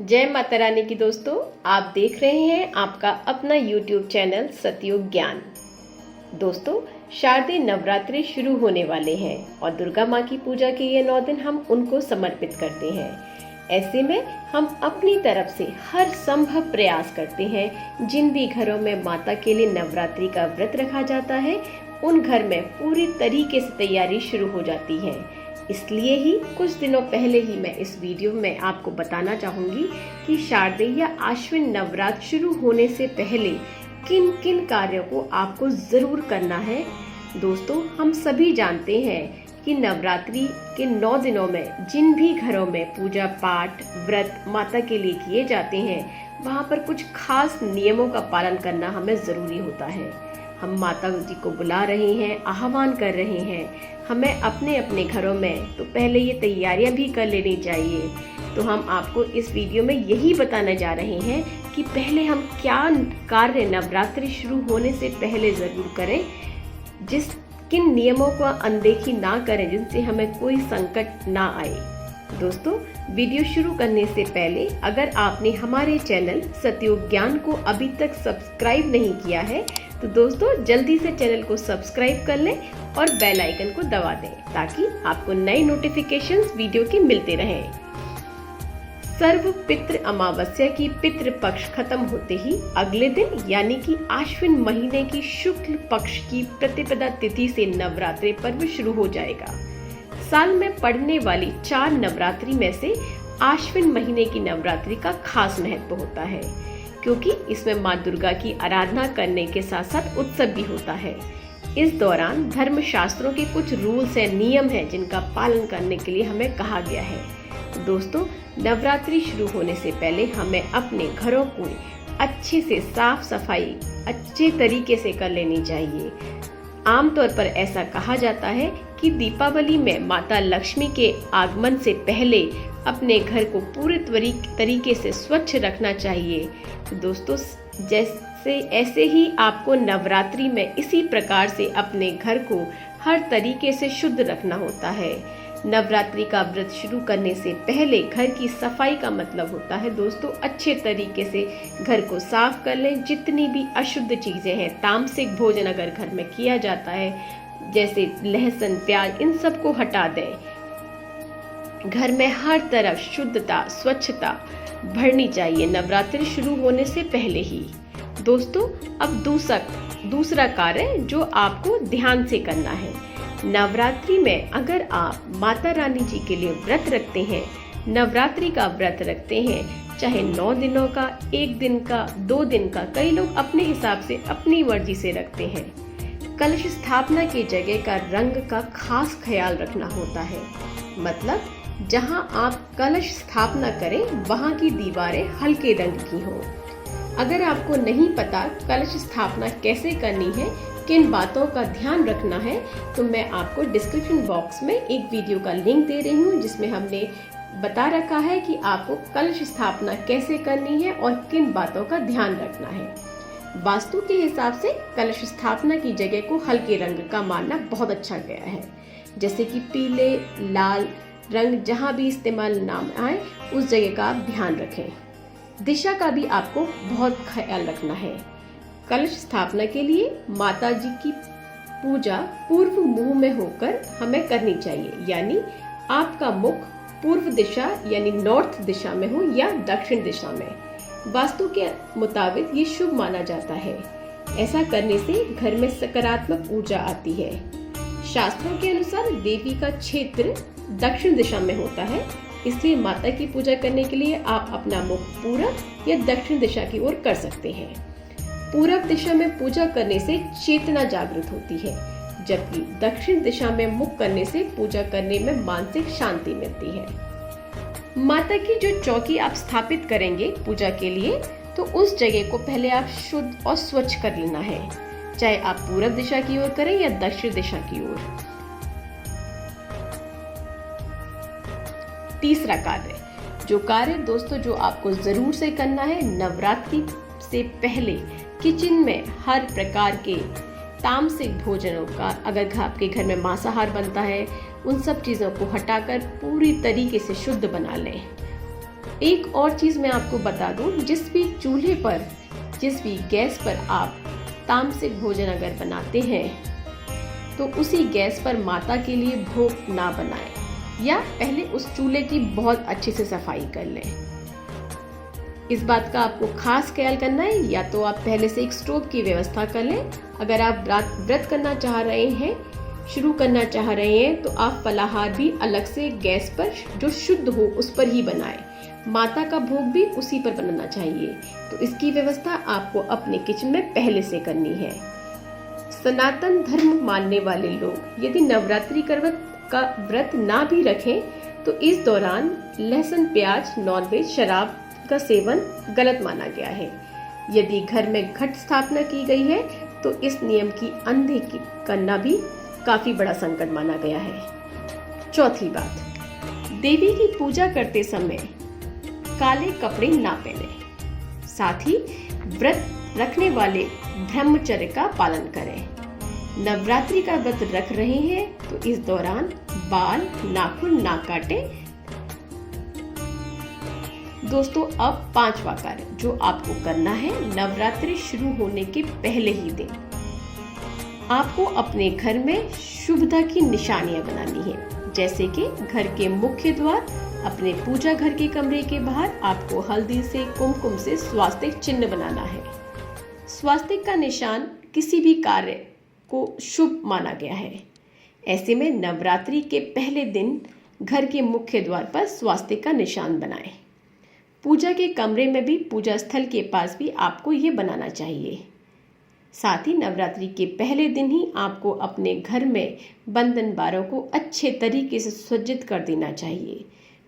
जय माता रानी की दोस्तों, आप देख रहे हैं आपका अपना YouTube चैनल सतयुग ज्ञान। दोस्तों, शारदीय नवरात्रि शुरू होने वाले हैं और दुर्गा माँ की पूजा के ये 9 दिन हम उनको समर्पित करते हैं। ऐसे में हम अपनी तरफ से हर संभव प्रयास करते हैं। जिन भी घरों में माता के लिए नवरात्रि का व्रत रखा जाता है, उन घर में पूरी तरीके से तैयारी शुरू हो जाती है। इसलिए ही कुछ दिनों पहले ही मैं इस वीडियो में आपको बताना चाहूंगी कि शारदीय या आश्विन नवरात्र शुरू होने से पहले किन किन कार्यों को आपको जरूर करना है। दोस्तों, हम सभी जानते हैं कि नवरात्रि के 9 दिनों में जिन भी घरों में पूजा पाठ व्रत माता के लिए किए जाते हैं, वहाँ पर कुछ खास नियमों का पालन करना हमें जरूरी होता है। हम माता जी को बुला रहे हैं, आह्वान कर रहे हैं। हमें अपने अपने घरों में तो पहले ये तैयारियां भी कर लेनी चाहिए। तो हम आपको इस वीडियो में यही बताने जा रहे हैं कि पहले हम क्या कार्य नवरात्रि शुरू होने से पहले जरूर करें, किन नियमों को अनदेखी ना करें जिनसे हमें कोई संकट ना आए। दोस्तों, वीडियो शुरू करने से पहले अगर आपने हमारे चैनल सतयुग ज्ञान को अभी तक सब्सक्राइब नहीं किया है तो दोस्तों जल्दी से चैनल को सब्सक्राइब कर लें और बेल आइकन को दबा दें ताकि आपको नई नोटिफिकेशंस वीडियो की मिलते रहें। सर्व पितृ अमावस्या की पितृ पक्ष खत्म होते ही अगले दिन यानी कि आश्विन महीने की शुक्ल पक्ष की प्रतिपदा तिथि से नवरात्रि पर्व शुरू हो जाएगा। साल में पड़ने वाली 4 नवरात्रि में से आश्विन महीने की नवरात्रि का खास महत्व होता है, क्योंकि इसमें माँ दुर्गा की आराधना करने के साथ साथ उत्सव भी होता है। इस दौरान धर्म शास्त्रों के कुछ रूल्स एंड नियम हैं जिनका पालन करने के लिए हमें कहा गया है। दोस्तों, नवरात्रि शुरू होने से पहले हमें अपने घरों को अच्छे से साफ सफाई अच्छे तरीके से कर लेनी चाहिए। आमतौर पर ऐसा कहा जाता है कि दीपावली में माता लक्ष्मी के आगमन से पहले अपने घर को पूरे तरीके से स्वच्छ रखना चाहिए। तो दोस्तों, ऐसे ही आपको नवरात्रि में इसी प्रकार से अपने घर को हर तरीके से शुद्ध रखना होता है। नवरात्रि का व्रत शुरू करने से पहले घर की सफाई का मतलब होता है दोस्तों अच्छे तरीके से घर को साफ कर लें। जितनी भी अशुद्ध चीजें हैं, तामसिक भोजन अगर घर में किया जाता है जैसे लहसुन प्याज, इन सब को हटा दें। घर में हर तरफ शुद्धता स्वच्छता भरनी चाहिए नवरात्रि शुरू होने से पहले ही। दोस्तों, अब दूसरा कार्य जो आपको ध्यान से करना है। नवरात्रि में अगर आप माता रानी जी के लिए व्रत रखते हैं, नवरात्रि का व्रत रखते हैं, चाहे 9 दिनों का, 1 दिन का, 2 दिन का, कई लोग अपने हिसाब से अपनी मर्जी से रखते हैं। कलश स्थापना की जगह का रंग का खास ख्याल रखना होता है। मतलब जहां आप कलश स्थापना करें वहां की दीवारें हल्के रंग की हों। अगर आपको नहीं पता कलश स्थापना कैसे करनी है, किन बातों का ध्यान रखना है, तो मैं आपको डिस्क्रिप्शन बॉक्स में एक वीडियो का लिंक दे रही हूँ जिसमें हमने बता रखा है कि आपको कलश स्थापना कैसे करनी है और किन बातों का ध्यान रखना है। वास्तु के हिसाब से कलश स्थापना की जगह को हल्के रंग का मानना बहुत अच्छा गया है, जैसे कि पीले लाल रंग जहाँ भी इस्तेमाल ना आए उस जगह का आप ध्यान रखें। दिशा का भी आपको बहुत ख्याल रखना है। कलश स्थापना के लिए माता जी की पूजा पूर्व मुंह में होकर हमें करनी चाहिए, यानी आपका मुख पूर्व दिशा यानी नॉर्थ दिशा में हो या दक्षिण दिशा में। वास्तु के मुताबिक ये शुभ माना जाता है। ऐसा करने से घर में सकारात्मक ऊर्जा आती है। शास्त्रों के अनुसार देवी का क्षेत्र दक्षिण दिशा में होता है, इसलिए माता की पूजा करने के लिए आप अपना मुख पूरब या दक्षिण दिशा की ओर कर सकते हैं। पूरब दिशा में पूजा करने से चेतना जागृत होती है, जबकि दक्षिण दिशा में मुख करने से पूजा करने में मानसिक शांति मिलती है। माता की जो चौकी आप स्थापित करेंगे पूजा के लिए, तो उस जगह को पहले आप शुद्ध और स्वच्छ कर लेना है, चाहे आप पूरब दिशा की ओर करें या दक्षिण दिशा की ओर। तीसरा कार्य दोस्तों जो आपको जरूर से करना है, नवरात्रि से पहले किचन में हर प्रकार के तामसिक भोजनों का, अगर आपके घर में मांसाहार बनता है, उन सब चीजों को हटाकर पूरी तरीके से शुद्ध बना लें। एक और चीज़ मैं आपको बता दूं, जिस भी चूल्हे पर, जिस भी गैस पर आप तामसिक भोजन अगर बनाते हैं तो उसी गैस पर माता के लिए भोग ना बनाएं, या पहले उस चूल्हे की बहुत अच्छे से सफाई कर लें। इस बात का आपको खास ख्याल करना है, या तो आप पहले से एक स्टोव की व्यवस्था कर लें। अगर आप व्रत करना चाह रहे हैं, शुरू करना चाह रहे हैं, तो आप फलाहार भी अलग से गैस पर जो शुद्ध हो उस पर ही बनाएं। माता का भोग भी उसी पर बनाना चाहिए। तो इसकी व्यवस्था आपको अपने किचन में पहले से करनी है। सनातन धर्म मानने वाले लोग यदि नवरात्रि का व्रत ना भी रखें तो इस दौरान लहसुन, प्याज, नॉनवेज, शराब का सेवन गलत माना गया है। यदि घर में घट स्थापना की गई है तो इस नियम की अनदेखी करना भी काफी बड़ा संकट माना गया है। चौथी बात, देवी की पूजा करते समय काले कपड़े ना पहने। साथ ही व्रत रखने वाले ब्रह्मचर्य का पालन करें। नवरात्रि का व्रत रख रहे हैं तो इस दौरान बाल, नाखून ना काटें। दोस्तों, अब 5वां कार्य जो आपको करना है नवरात्रि शुरू होने के पहले ही दिन, आपको अपने घर में शुभता की निशानियां बनानी है। जैसे कि घर के मुख्य द्वार, अपने पूजा घर के कमरे के बाहर आपको हल्दी से, कुमकुम से स्वास्तिक चिन्ह बनाना है। स्वास्तिक का निशान किसी भी कार्य को शुभ माना गया है। ऐसे में नवरात्रि के पहले दिन घर के मुख्य द्वार पर स्वास्तिक का निशान बनाएं। पूजा के कमरे में भी, पूजा स्थल के पास भी आपको ये बनाना चाहिए। साथ ही नवरात्रि के पहले दिन ही आपको अपने घर में बंधन बारों को अच्छे तरीके से सज्जित कर देना चाहिए।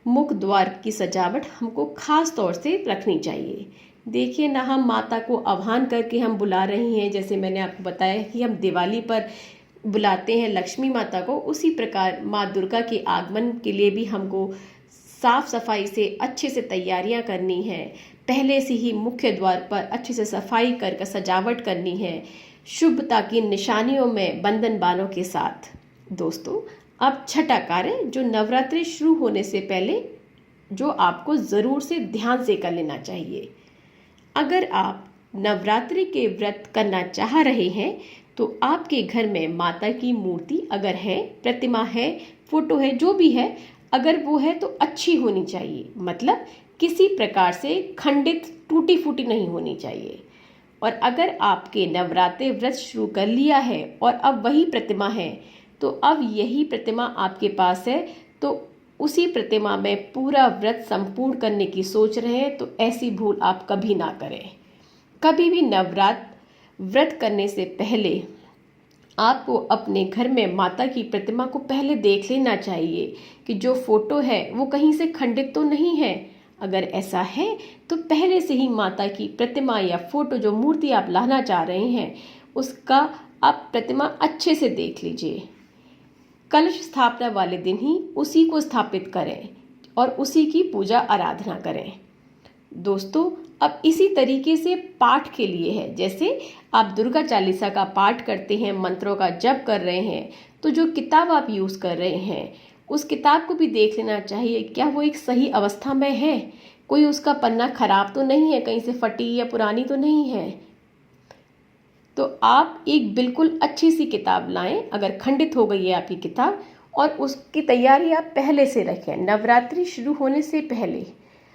मुख द्वार की सजावट हमको खास तौर से रखनी चाहिए। देखिए ना, हम माता को आह्वान करके हम बुला रहे हैं। जैसे मैंने आपको बताया कि हम दिवाली पर बुलाते हैं लक्ष्मी माता को, उसी प्रकार माँ दुर्गा के आगमन के लिए भी हमको साफ सफाई से अच्छे से तैयारियां करनी है। पहले से ही मुख्य द्वार पर अच्छे से सफाई कर सजावट करनी है, शुभता की निशानियों में बंधन बानों के साथ। दोस्तों, अब छठा कार्य जो नवरात्रि शुरू होने से पहले जो आपको ज़रूर से ध्यान से कर लेना चाहिए। अगर आप नवरात्रि के व्रत करना चाह रहे हैं तो आपके घर में माता की मूर्ति अगर है, प्रतिमा है, फोटो है, जो भी है, अगर वो है तो अच्छी होनी चाहिए। मतलब किसी प्रकार से खंडित, टूटी फूटी नहीं होनी चाहिए। और अगर आपके नवरात्रि व्रत शुरू कर लिया है और अब वही प्रतिमा है, तो अब यही प्रतिमा आपके पास है, तो उसी प्रतिमा में पूरा व्रत संपूर्ण करने की सोच रहे हैं, तो ऐसी भूल आप कभी ना करें। कभी भी नवरात्र व्रत करने से पहले आपको अपने घर में माता की प्रतिमा को पहले देख लेना चाहिए कि जो फोटो है वो कहीं से खंडित तो नहीं है। अगर ऐसा है तो पहले से ही माता की प्रतिमा या फोटो, जो मूर्ति आप लाना चाह रहे हैं, उसका आप प्रतिमा अच्छे से देख लीजिए। कलश स्थापना वाले दिन ही उसी को स्थापित करें और उसी की पूजा आराधना करें। दोस्तों, अब इसी तरीके से पाठ के लिए है। जैसे आप दुर्गा चालीसा का पाठ करते हैं, मंत्रों का जप कर रहे हैं, तो जो किताब आप यूज़ कर रहे हैं उस किताब को भी देख लेना चाहिए, क्या वो एक सही अवस्था में है, कोई उसका पन्ना खराब तो नहीं है, कहीं से फटी या पुरानी तो नहीं है। तो आप एक बिल्कुल अच्छी सी किताब लाएं, अगर खंडित हो गई है आपकी किताब, और उसकी तैयारी आप पहले से रखें। नवरात्रि शुरू होने से पहले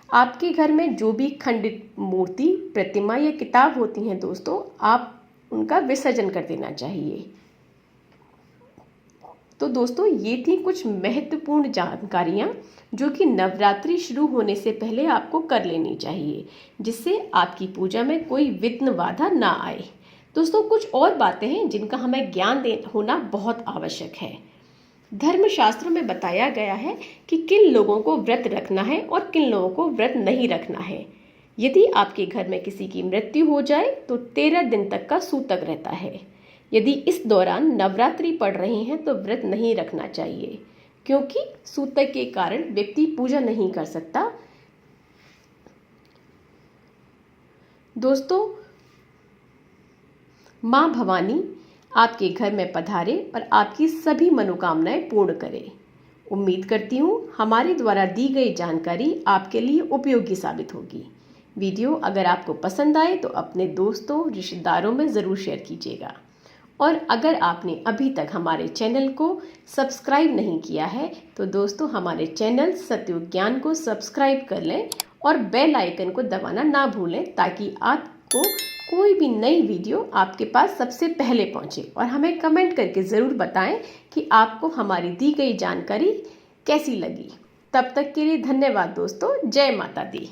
आपके घर में जो भी खंडित मूर्ति, प्रतिमा या किताब होती हैं दोस्तों, आप उनका विसर्जन कर देना चाहिए। तो दोस्तों, ये थी कुछ महत्वपूर्ण जानकारियाँ जो कि नवरात्रि शुरू होने से पहले आपको कर लेनी चाहिए, जिससे आपकी पूजा में कोई विघ्न बाधा ना आए। दोस्तों, कुछ और बातें हैं जिनका हमें ज्ञान होना बहुत आवश्यक है। धर्मशास्त्रों में बताया गया है कि किन लोगों को व्रत रखना है और किन लोगों को व्रत नहीं रखना है। यदि आपके घर में किसी की मृत्यु हो जाए तो 13 दिन तक का सूतक रहता है। यदि इस दौरान नवरात्रि पड़ रही हैं तो व्रत नहीं रखना चाहिए, क्योंकि सूतक के कारण व्यक्ति पूजा नहीं कर सकता। दोस्तों, माँ भवानी आपके घर में पधारे और आपकी सभी मनोकामनाएं पूर्ण करे। उम्मीद करती हूँ हमारे द्वारा दी गई जानकारी आपके लिए उपयोगी साबित होगी। वीडियो अगर आपको पसंद आए तो अपने दोस्तों रिश्तेदारों में ज़रूर शेयर कीजिएगा। और अगर आपने अभी तक हमारे चैनल को सब्सक्राइब नहीं किया है तो दोस्तों हमारे चैनल सतयुग ज्ञान को सब्सक्राइब कर लें और बेल आइकन को दबाना ना भूलें, ताकि आपको कोई भी नई वीडियो आपके पास सबसे पहले पहुंचे। और हमें कमेंट करके ज़रूर बताएं कि आपको हमारी दी गई जानकारी कैसी लगी। तब तक के लिए धन्यवाद दोस्तों। जय माता दी।